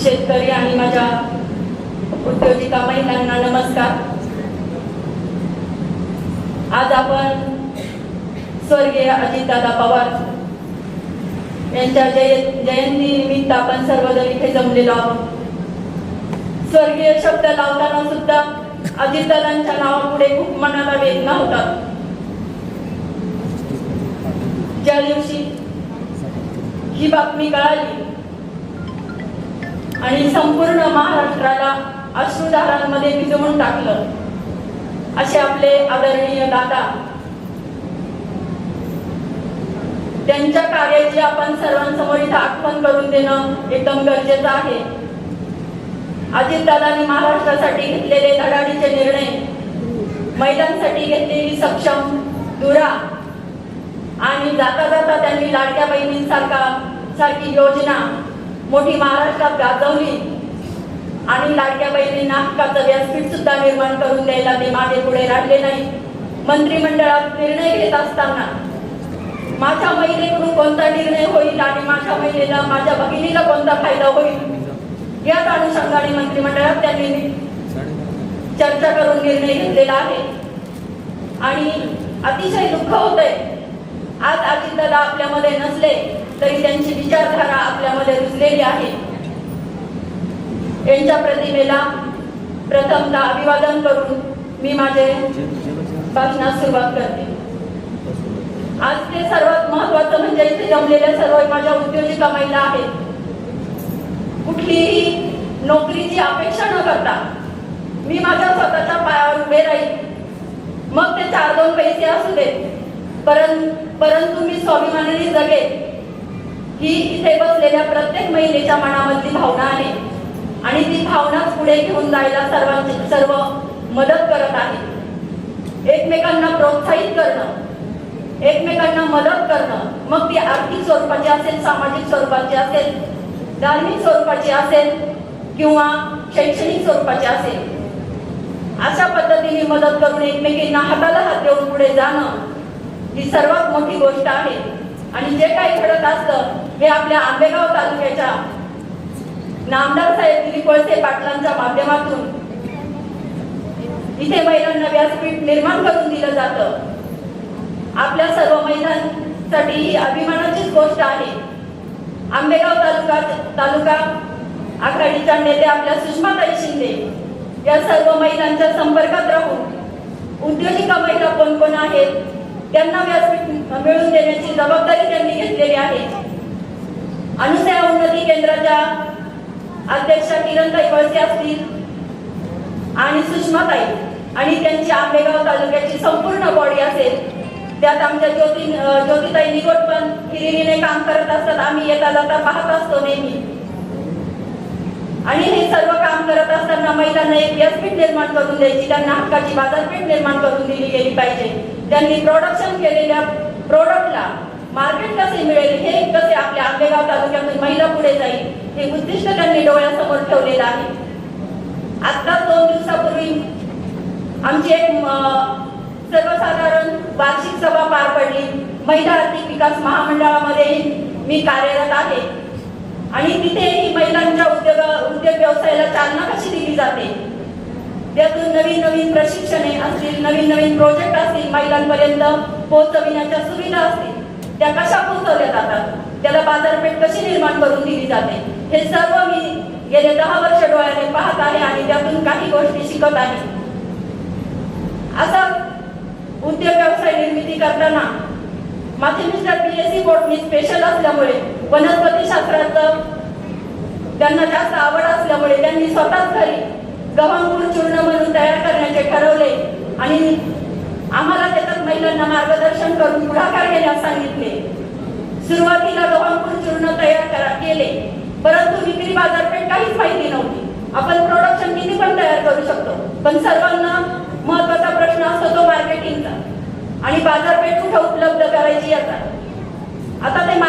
शेतकरी आणि माझ्या उद्योजिका महिलांना नमस्कार। आज आपण स्वर्गीय अजितदादा पवार यांच्या जयंती निमित्त आपण सर्वजण इथे जमलेलो आहोत। स्वर्गीय शब्द लावताना सुद्धा अजितदादांच्या नावापुढे खूप मनाला वेदना होतात। ज्या दिवशी ही बातमी कळाली आणि संपूर्ण महाराष्ट्राला अश्रुधारांमध्ये भिजवून टाकलं, असे आपले आदरणीय दादा, त्यांच्या कार्याची आपण सर्वांसमोर इथं आठवण करून देणं एकदम गरजेचं आहे। अजितदादांनी महाराष्ट्रासाठी घेतलेले धडाडीचे निर्णय, महिलांसाठी घेतलेली सक्षम धुरा आणि जाता जाता त्यांनी लाडक्या बहिणींसारखी योजना मोठी महाराष्ट्रात गाजवली आणि लाडक्या बहिणींना हक्काचं व्यासपीठ सुद्धा निर्माण करून द्यायला ते मागे पुढे राहिले नाही। मंत्रिमंडळात निर्णय घेत असताना माझ्या महिलेकडून कोणता निर्णय होईल आणि माझ्या महिलेला, माझ्या भगिनीला कोणता फायदा होईल याच अनुषंगाने मंत्रिमंडळात त्यांनी चर्चा करून निर्णय घेतलेला आहे। आणि अतिशय दुःख होतंय, आज अजितदादा आपल्यामध्ये नसले तरी त्यांची विचारधारा आपल्यामध्ये रुजलेली आहे। यांच्या प्रतिमेला प्रथमतः अभिवादन करून मी माझे भाषणास सुरुवात करते। आज ते सर्वात महत्त्वाचं म्हणजे इथे जमलेल्या सर्व माझ्या उद्योजिका महिला आहेत। कुठलीही नोकरीची अपेक्षा न करता मी माझ्या स्वतःच्या पायावर उभे राहील, मग ते 4-2 पैसे असू देत, परंतु मी स्वाभिमानाने जगेल, ही इथे बसलेल्या प्रत्येक महिलेच्या मनामधली भावना आहे आणि ती भावनाच पुढे घेऊन जायला सर्व मदत करत आहे। एकमेकांना प्रोत्साहित करणं, एकमेकांना मदत करणं, मग ती आर्थिक स्वरूपाची असेल, सामाजिक स्वरूपाची असेल, धार्मिक स्वरूपाची असेल किंवा शैक्षणिक स्वरूपाची असेल, अशा पद्धतीने मदत करून एकमेकींना हाताला हात देऊन पुढे जाणं ही सर्वात मोठी गोष्ट आहे। आणि जे काही घडत असतं हे आपल्या आंबेगाव तालुक्याच्या नामदार साहेब दिलीप वळसे पाटलांच्या माध्यमातून इथे महिलांना व्यासपीठ निर्माण करून दिलं जातं। आपल्या सर्व महिलांसाठी ही अभिमानाचीच गोष्ट आहे। आंबेगाव तालुका आघाडीच्या नेत्या आपल्या सुषमाताई शिंदे या सर्व महिलांच्या संपर्कात राहून उद्योजिका महिला कोण कोण आहेत त्यांना व्यासपीठ मिळवून देण्याची जबाबदारी त्यांनी घेतलेली आहे। अनुसया उन्नती केंद्राच्या अध्यक्षा किरणताई वळसे असतील आणि सुषमाताई आणि त्यांची आंबेगाव तालुक्याची संपूर्ण बॉडी असेल, त्यात आमच्या ज्योतिताई निगोट पण हिरिरीने काम करत असतात, आम्ही येता जाता पाहत असतो नेहमी। आणि हे सर्व काम करत असताना महिलांना एक व्यासपीठ निर्माण करून द्यायची, त्यांना हक्काची बाजारपेठ निर्माण करून दिली गेली पाहिजे। त्यांनी प्रोडक्शन केलेल्या प्रोडक्टला मार्केट कसे मिळेल, हे कसे आपल्या आंबेगाव तालुक्यातून महिला पुढे जाईल, हे उद्दिष्ट त्यांनी डोळ्यासमोर ठेवलेलं आहे। आता 2 दिवसापूर्वी आमची एक सर्वसाधारण वार्षिक सभा पार पडली। महिला आर्थिक विकास महामंडळामध्ये मी कार्यरत आहे आणि तिथेही महिलांच्या उद्योग व्यवसायाला चालना कशी दिली जाते, त्यातून नवीन प्रशिक्षणे असतील, नवीन प्रोजेक्ट असतील, महिलांपर्यंत पोहोचविण्याच्या सुविधा असतील, त्या कशा पोहोचवल्या जातात, त्याला बाजारपेठ कशी निर्माण करून दिली जाते, हे सर्व मी गेले 10 वर्ष डोळ्याने पाहत आहे आणि त्यातून काही गोष्टी शिकत आहे। असा उद्योग व्यवसाय निर्मिती करताना माझे मिस्टर BSc बोटनी स्पेशल असल्यामुळे, वनस्पती शास्त्राचं त्यांना जास्त आवड असल्यामुळे त्यांनी स्वतःच घरी गव्हांकुर चूर्ण म्हणून तयार करण्याचे ठरवले आणि आम्हाला त्याच्यात महिलांना मार्गदर्शन करून पुढाकार घेण्यास सांगितले। सुरुवातीला गव्हांकुर चूर्ण तयार केले, परंतु विक्री बाजारपेठ काहीच माहिती नव्हती। आपण प्रोडक्शन किती पण तयार करू शकतो, पण सर्वांना महत्त्वाचा प्रश्न असतो तो मार्केटिंगचा आणि बाजारपेठ कुठे उपलब्ध करायची याचा। आता ते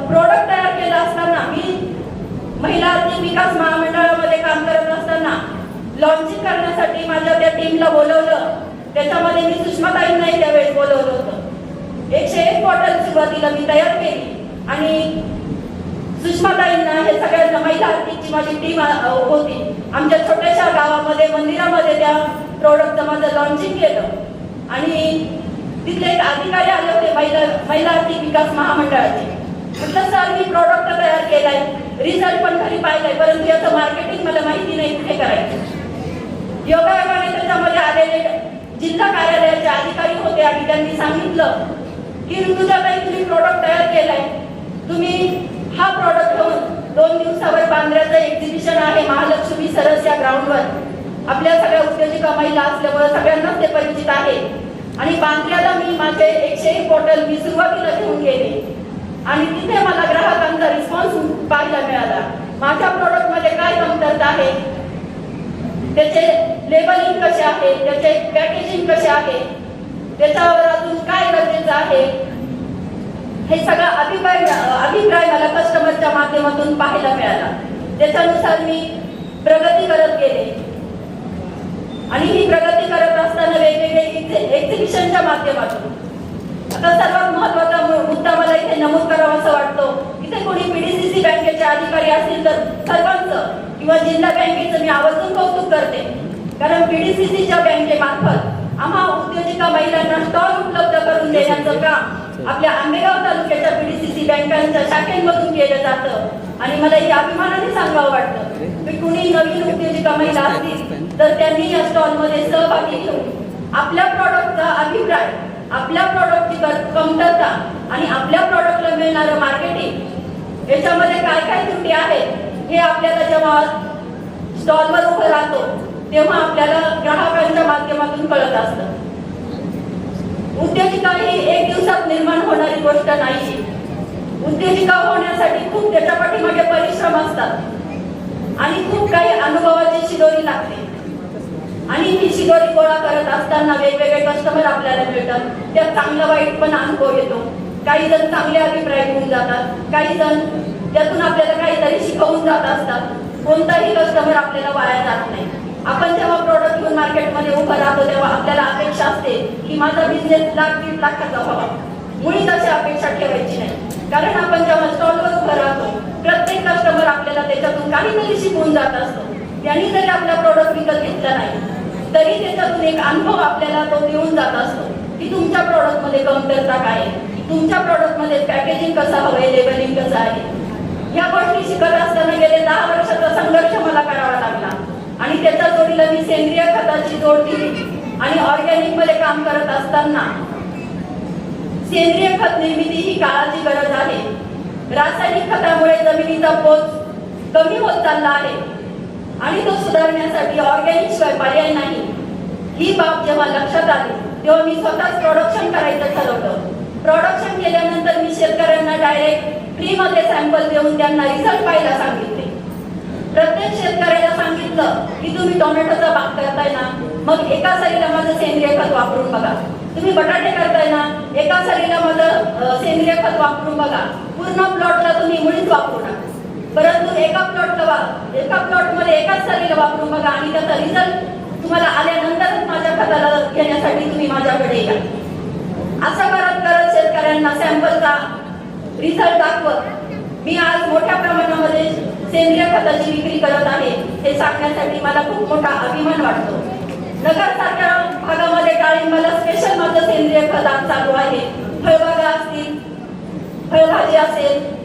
प्रोडक्ट तयार केलं असताना मी महिला आर्थिक विकास महामंडळामध्ये काम करत असताना लॉन्चिंग करण्यासाठी माझ्या त्या टीमला बोलवलं, त्याच्यामध्ये मी सुषमाताईंना त्यावेळेस बोलवलं होतं। 101 बॉटल सुरुवातीला मी तयार केली आणि सुषमाताईंना, हे सगळ्यांना महिला आर्थिकची माझी टीम होती. आमच्या छोट्याशा गावामध्ये मंदिरामध्ये त्या प्रोडक्टचं माझं लॉन्चिंग केलं आणि तिथले एक अधिकारी आले होते महिला आर्थिक विकास महामंडळाचे. म्हटलं सर मी प्रोडक्ट तयार केलाय, रिझल्ट पण घरी पाहिलाय, परंतु याचं मार्केटिंग मला माहिती नाही कुठे करायचं. योगायोगाने त्याच्यामध्ये आलेले जिल्हा कार्यालयाचे अधिकारी होते आणि त्यांनी सांगितलं की ऋतुजाताई तुम्ही प्रोडक्ट तयार केलाय, तुम्ही हा प्रोडक्ट घेऊन 2 दिवसावर बांद्र्याचं एक्झिबिशन आहे महालक्ष्मी सरस या ग्राउंडवर. आपल्या सगळ्या उद्योजिका महिला असल्यामुळे सगळ्यांनाच ते परिचित आहे. आणि बांद्र्याला मी माझे 101 बॉटल मी सुरुवातीला घेऊन गेले आणि तिथे मला ग्राहकांचा रिस्पॉन्स पाहायला मिळाला. माझ्या प्रोडक्टमध्ये काय कमतरता आहे, त्याचे लेबलिंग कसे आहे, त्याचे पॅकेजिंग कसे आहे, त्याच्यावर अजून काय गरजेचं आहे, हे सगळा अभिप्राय मला कस्टमरच्या माध्यमातून पाहायला मिळाला. त्याच्यानुसार मी प्रगती करत गेले आणि ही प्रगती करत असताना वेगवेगळे एक्झिबिशनच्या माध्यमातून. आता सर्वात महत्वाचा मुद्दा मला इथे नमूद करावा असं वाटतो, इथे कोणी पीडीसीसी बँकेचे अधिकारी असतील तर सर्वांचं किंवा जिल्हा बँकेचं मी आवर्जून कौतुक करते. कारण पीडीसीसीच्या बँकेमार्फत आम्हा उद्योजिका महिलांना स्टॉल उपलब्ध करून देण्याचं काम आपल्या आंबेगाव तालुक्याच्या पीडीसीसी बँकांच्या शाखेमधून केलं जातं. आणि मला या अभिमानाने सांगावं वाटतं की कुणी नवीन उद्योजिका महिला असतील तर त्यांनी या स्टॉल मध्ये सहभागी घेऊन आपल्या प्रॉडक्टचा अभिप्राय, आपल्या प्रॉडक्टची कमतरता आणि आपल्या प्रॉडक्टला मिळणारं मार्केटिंग याच्यामध्ये काय काय त्रुटी आहेत हे आपल्याला जेव्हा स्टॉलवर उभं राहतो तेव्हा आपल्याला ग्राहकांच्या माध्यमातून कळत असतं. उद्योजिका ही एक दिवसात निर्माण होणारी गोष्ट नाही. उद्योजिका होण्यासाठी खूप त्याच्या पाठीमागे परिश्रम असतात आणि खूप काही अनुभवाची शिदोरी लागते. आणि ही शिदोरी गोळा करत असताना वेगवेगळे कस्टमर आपल्याला मिळतात, त्यात चांगला वाईट पण अनुभव येतो. काही जण चांगले अभिप्राय घेऊन जातात, काही जण त्यातून आपल्याला काहीतरी शिकवून जात असतात. कोणताही कस्टमर आपल्याला वाया जात नाही. आपण जेव्हा प्रोडक्ट घेऊन मार्केटमध्ये उभं राहतो तेव्हा आपल्याला अपेक्षा असते की माझा बिझनेस 1,00,000-1.5 लाखाचा व्हावा. मुळीच अशी अपेक्षा ठेवायची नाही. कारण आपण जेव्हा स्टॉलवर उभं राहतो प्रत्येक कस्टमर आपल्याला त्याच्यातून काहीतरी शिकवून जात असतो. त्यांनी जरी आपला प्रोडक्ट विकत घेतला नाही तरी त्याच्यातून एक अनुभव आपल्याला तो देऊन जात असतो की तुमच्या प्रोडक्टमध्ये कमतरता काय आहे, तुमच्या प्रोडक्टमध्ये पॅकेजिंग कसं हवंय, लेबलिंग कसं आहे. ह्या गोष्टी शिकत असताना गेले 10 वर्षाचा संघर्ष मला करावा लागला आणि त्याच्या जोडीला मी सेंद्रिय खताची जोड दिली. आणि ऑर्गॅनिक मध्ये काम करत असताना सेंद्रिय खत निर्मिती ही काळाची गरज आहे. रासायनिक खतामुळे जमिनीचा पोत कमी होत चालला आहे आणि तो सुधारण्यासाठी ऑर्गॅनिक शिवाय पर्याय नाही. ही बाब जेव्हा लक्षात आली तेव्हा मी स्वतःच प्रोडक्शन करायचं ठरवलं. प्रोडक्शन केल्यानंतर मी शेतकऱ्यांना डायरेक्ट फ्री मध्ये सॅम्पल देऊन त्यांना रिझल्ट पाहायला सांगितले. प्रत्येक शेतकऱ्याला सांगितलं की तुम्ही टोमॅटोचा बाग करताय ना, मग एका सरीला माझं सेंद्रिय खत वापरून बघा. तुम्ही बटाटे करताय ना, एका सरीला माझं सेंद्रिय खत वापरून बघा. पूर्ण प्लॉटला तुम्ही मुळीच वापरू नका, परंतु एका प्लॉट मध्ये एकाच सरीला वापरून बघा आणि त्याचा रिझल्ट तुम्हाला आल्यानंतरच माझ्या खताला घेण्यासाठी तुम्ही माझ्याकडे या. असं करत करत शेतकऱ्यांना सॅम्पलचा रिझल्ट दाखवत मी आज मोठ्या प्रमाणामध्ये सेंद्रिय खताची विक्री करत आहे. हे सांगण्यासाठी मला खूप मोठा अभिमान वाटतो. नगरसारख्या भागामध्ये डाळिंबाला स्पेशल माझं सेंद्रिय खत चालू आहे. फळबागा असतील, फळभाजी असेल,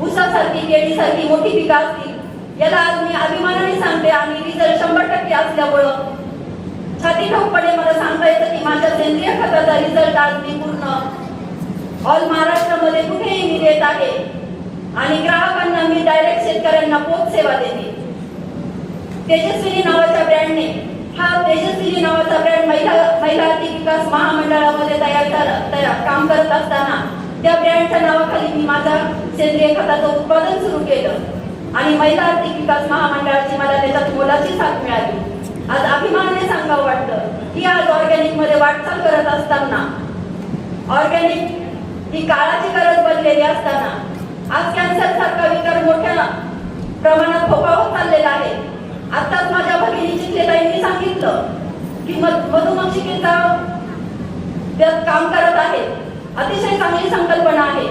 ऊसासारखी, केळीसारखी मोठी पिकं असतील, याला आज मी अभिमानाने सांगते आणि रिझल्ट 100% असल्यामुळं छाती ठाऊकपणे मला सांगता येतं की माझ्या सेंद्रिय खताचा रिझल्ट आज मी पूर्ण ऑल महाराष्ट्रामध्ये कुठेही मी देत आहे. आणि ग्राहकांना मी डायरेक्ट शेतकऱ्यांना पोच सेवा देते. तेजस्विनी नावाच्या ब्रँडने, हा तेजस्विनी नावाचा ब्रँड महिला आर्थिक विकास महामंडळामध्ये तयार काम करत असताना त्या ब्रँडच्या नावाखाली मी माझ्या सेंद्रिय खताचं उत्पादन सुरू केलं आणि महिला आर्थिक विकास महामंडळाची मला त्याच्यात मोलाची साथ मिळाली. आज अभिमानाने सांगावं वाटतं की आज ऑर्गॅनिक मध्ये वाटचाल करत असताना, ऑर्गॅनिक ही काळाची गरज बनलेली असताना आज कॅन्सर सारखा विकार मोठ्या प्रमाणात फोफावत चाललेला आहे. आताच माझ्या भगिनी चिखलेताईंनी सांगितलं की मधुमक्षिकेचा त्यात काम करत आहे. अतिशय चांगली संकल्पना आहे,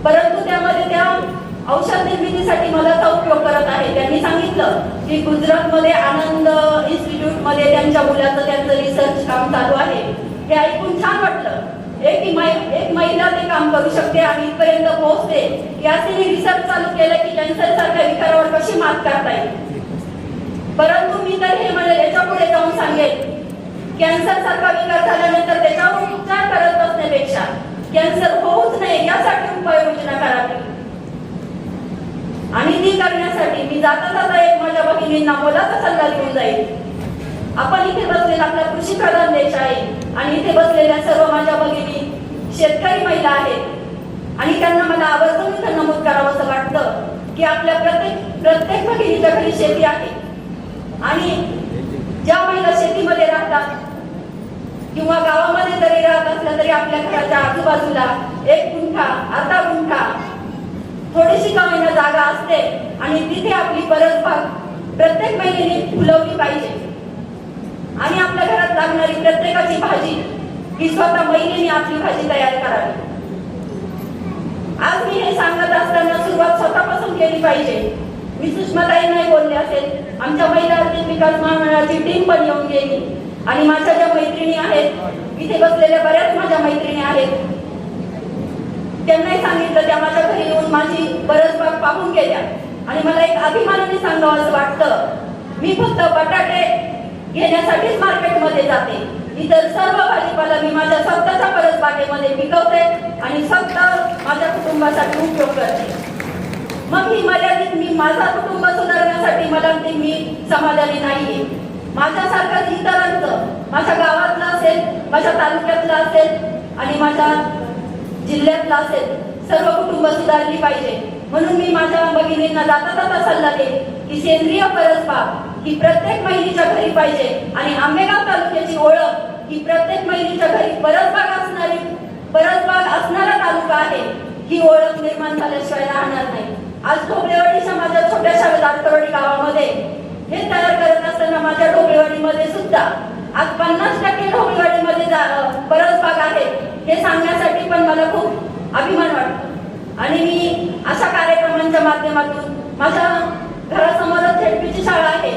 परंतु त्यामध्ये त्या औषध निर्मितीसाठी मधाचा उपयोग करत आहे. त्यांनी सांगितलं की गुजरातमध्ये आनंद इन्स्टिट्यूटमध्ये त्यांच्या मुलाचं त्यांचं रिसर्च काम चालू आहे. हे ऐकून छान वाटलं. एक महिला ते काम करू शकते आणि इथपर्यंत पोहोचते की असे रिसर्च चालू केलं की कॅन्सर सारख्या विकारावर कशी मात करता येईल. परंतु मी तर हे मला याच्या पुढे जाऊन सांगेल, कॅन्सर सारखा विकार झाल्यानंतर त्याच्यावर उपचार करत बसण्यापेक्षा कॅन्सर होऊच नये यासाठी उपाययोजना करावी. आणि ती करण्यासाठी मी जाता जाता एक माझ्या भगिनींना मोलाचा सल्ला देऊन जाईल. आपण इथे बसलेला आपला कृषी प्रधान देश आहे आणि इथे बसलेल्या सर्व माझ्या भगिनी शेतकरी महिला आहेत आणि त्यांना मला आवर्जून इथं नमूद करावं असं वाटतं की आपल्या प्रत्येक भगिनीच्या घरी शेती आहे आणि ज्या महिला शेतीमध्ये राहतात किंवा गावामध्ये जरी राहत असल्या तरी आपल्या घराच्या आजूबाजूला 1 गुंठा, अर्धा गुंठा, थोडीशी का होईना जागा असते आणि तिथे आपली परसबाग प्रत्येक महिलेने फुलवली पाहिजे आणि आपल्या घरात लागणारी प्रत्येकाची भाजी ही स्वतः महिलेने आपली भाजी तयार करावी. आज मी हे सांगत असताना सुरुवात स्वतःपासून केली पाहिजे. मी सुषमाताई नाही बोलले असेल, आमच्या महिला आर्थिक विकास महामंडळाची टीम पण येऊन गेली आणि माझ्या ज्या मैत्रिणी आहेत, इथे बसलेल्या बऱ्याच माझ्या मैत्रिणी आहेत, त्यांनाही सांगितलं, त्या माझ्या घरी येऊन माझी परसबाग पाहून गेल्या आणि मला एक अभिमानाने सांगावं असं वाटतं, मी फक्त बटाटे घेण्यासाठीच मार्केटमध्ये जाते, इतर सर्व भाजीपाला मी माझ्या स्वतःच्या परसबागेमध्ये पिकवते आणि स्वतः माझ्या कुटुंबासाठी उपयोग करते. मग ही मर्यादित मी माझा कुटुंब सुधारण्यासाठी मला मी समाधानी नाहीये. माझ्यासारखं इतरांचं, माझ्या गावातलं असेल, माझ्या तालुक्यातलं असेल आणि माझ्या जिल्ह्यातलं असेल, सर्व कुटुंब सुधारली पाहिजे. म्हणून मी माझ्या भगिनींना जाता जाता सल्ला देईन की सेंद्रिय परसबाग ही प्रत्येक महिलेच्या घरी पाहिजे आणि आंबेगाव तालुक्याची ओळख ही प्रत्येक महिलेच्या घरी परसबाग असणारा तालुका आहे, ही ओळख निर्माण झाल्याशिवाय राहणार नाही. आज ढोबळेवाडीच्या माझ्या छोट्याशा दारकरवाडी गावामध्ये हे तयार करत असताना माझ्या ढोबळेवाडीमध्ये सुद्धा आज 50% ढोबळेवाडीमध्ये परसबाग आहे हे सांगण्यासाठी पण मला खूप अभिमान वाटतो. आणि मी अशा कार्यक्रमांच्या माध्यमातून माझ्या घरासमोरच झेडपीची शाळा आहे,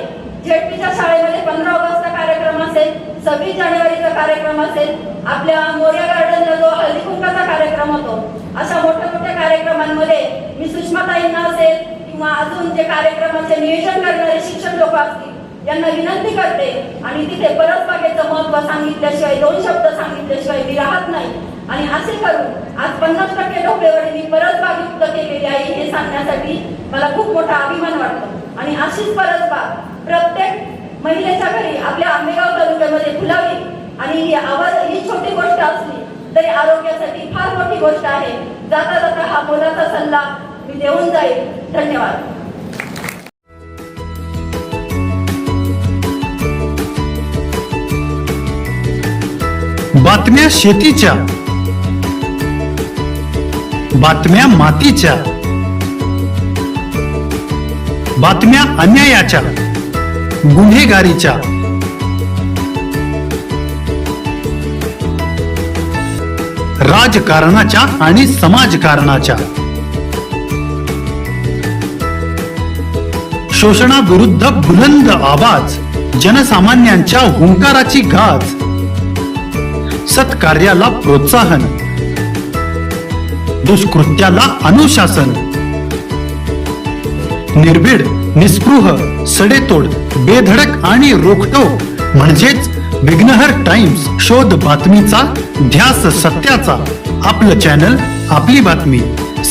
झेडपीच्या शाळेमध्ये 15 ऑगस्टचा कार्यक्रम असेल, 26 जानेवारीचा कार्यक्रम असेल, आपल्या मोर्या गार्डनला जो हळदी कुंकाचा कार्यक्रम होतो, अशा मोठ्या मोठ्या कार्यक्रमांमध्ये मी सुषमाताईंना असेल किंवा अजून जे कार्यक्रमाचे नियोजन करणारे शिक्षक लोक असतील यांना विनंती करते आणि तिथे परसबागेचं महत्त्व सांगितल्याशिवाय, 2 शब्द सांगितल्याशिवाय मी राहत नाही. आणि असे करून आज 50% ढोबळेवाडी परसबागयुक्त केलेली आहे हे सांगण्यासाठी मला खूप मोठा अभिमान वाटतो. आणि अशीच परसबाग प्रत्येक महिलेच्या घरी आपल्या आंबेगाव तालुक्यामध्ये फुलावी आणि ही छोटी गोष्ट असली तरी आरोग्यासाठी फार मोठी गोष्ट आहे. जाता जाता हा मोलाचा सल्ला मी देऊन जाईल. धन्यवाद. बातम्या शेतीच्या, बातम्या मातीच्या, बातम्या अन्यायाच्या, गुन्हेगारीच्या, राजकारणाच्या आणि समाजकारणाच्या, शोषणाविरुद्ध बुलंद आवाज, जनसामान्यांच्या हुंकाराची गाज, सत्कार्याला प्रोत्साहन, दुष्कृत्याला अनुशासन, निर्भीड, निस्पृह, सडेतोड, बेधडक आणि रोखटोक म्हणजेच विघ्नहर टाइम्स. शोध बातमीचा, ध्यास सत्याचा. आपलं चॅनल, आपली बातमी.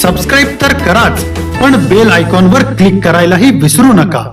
सबस्क्राईब तर कराच, पण बेल आयकॉनवर क्लिक करायलाही विसरू नका.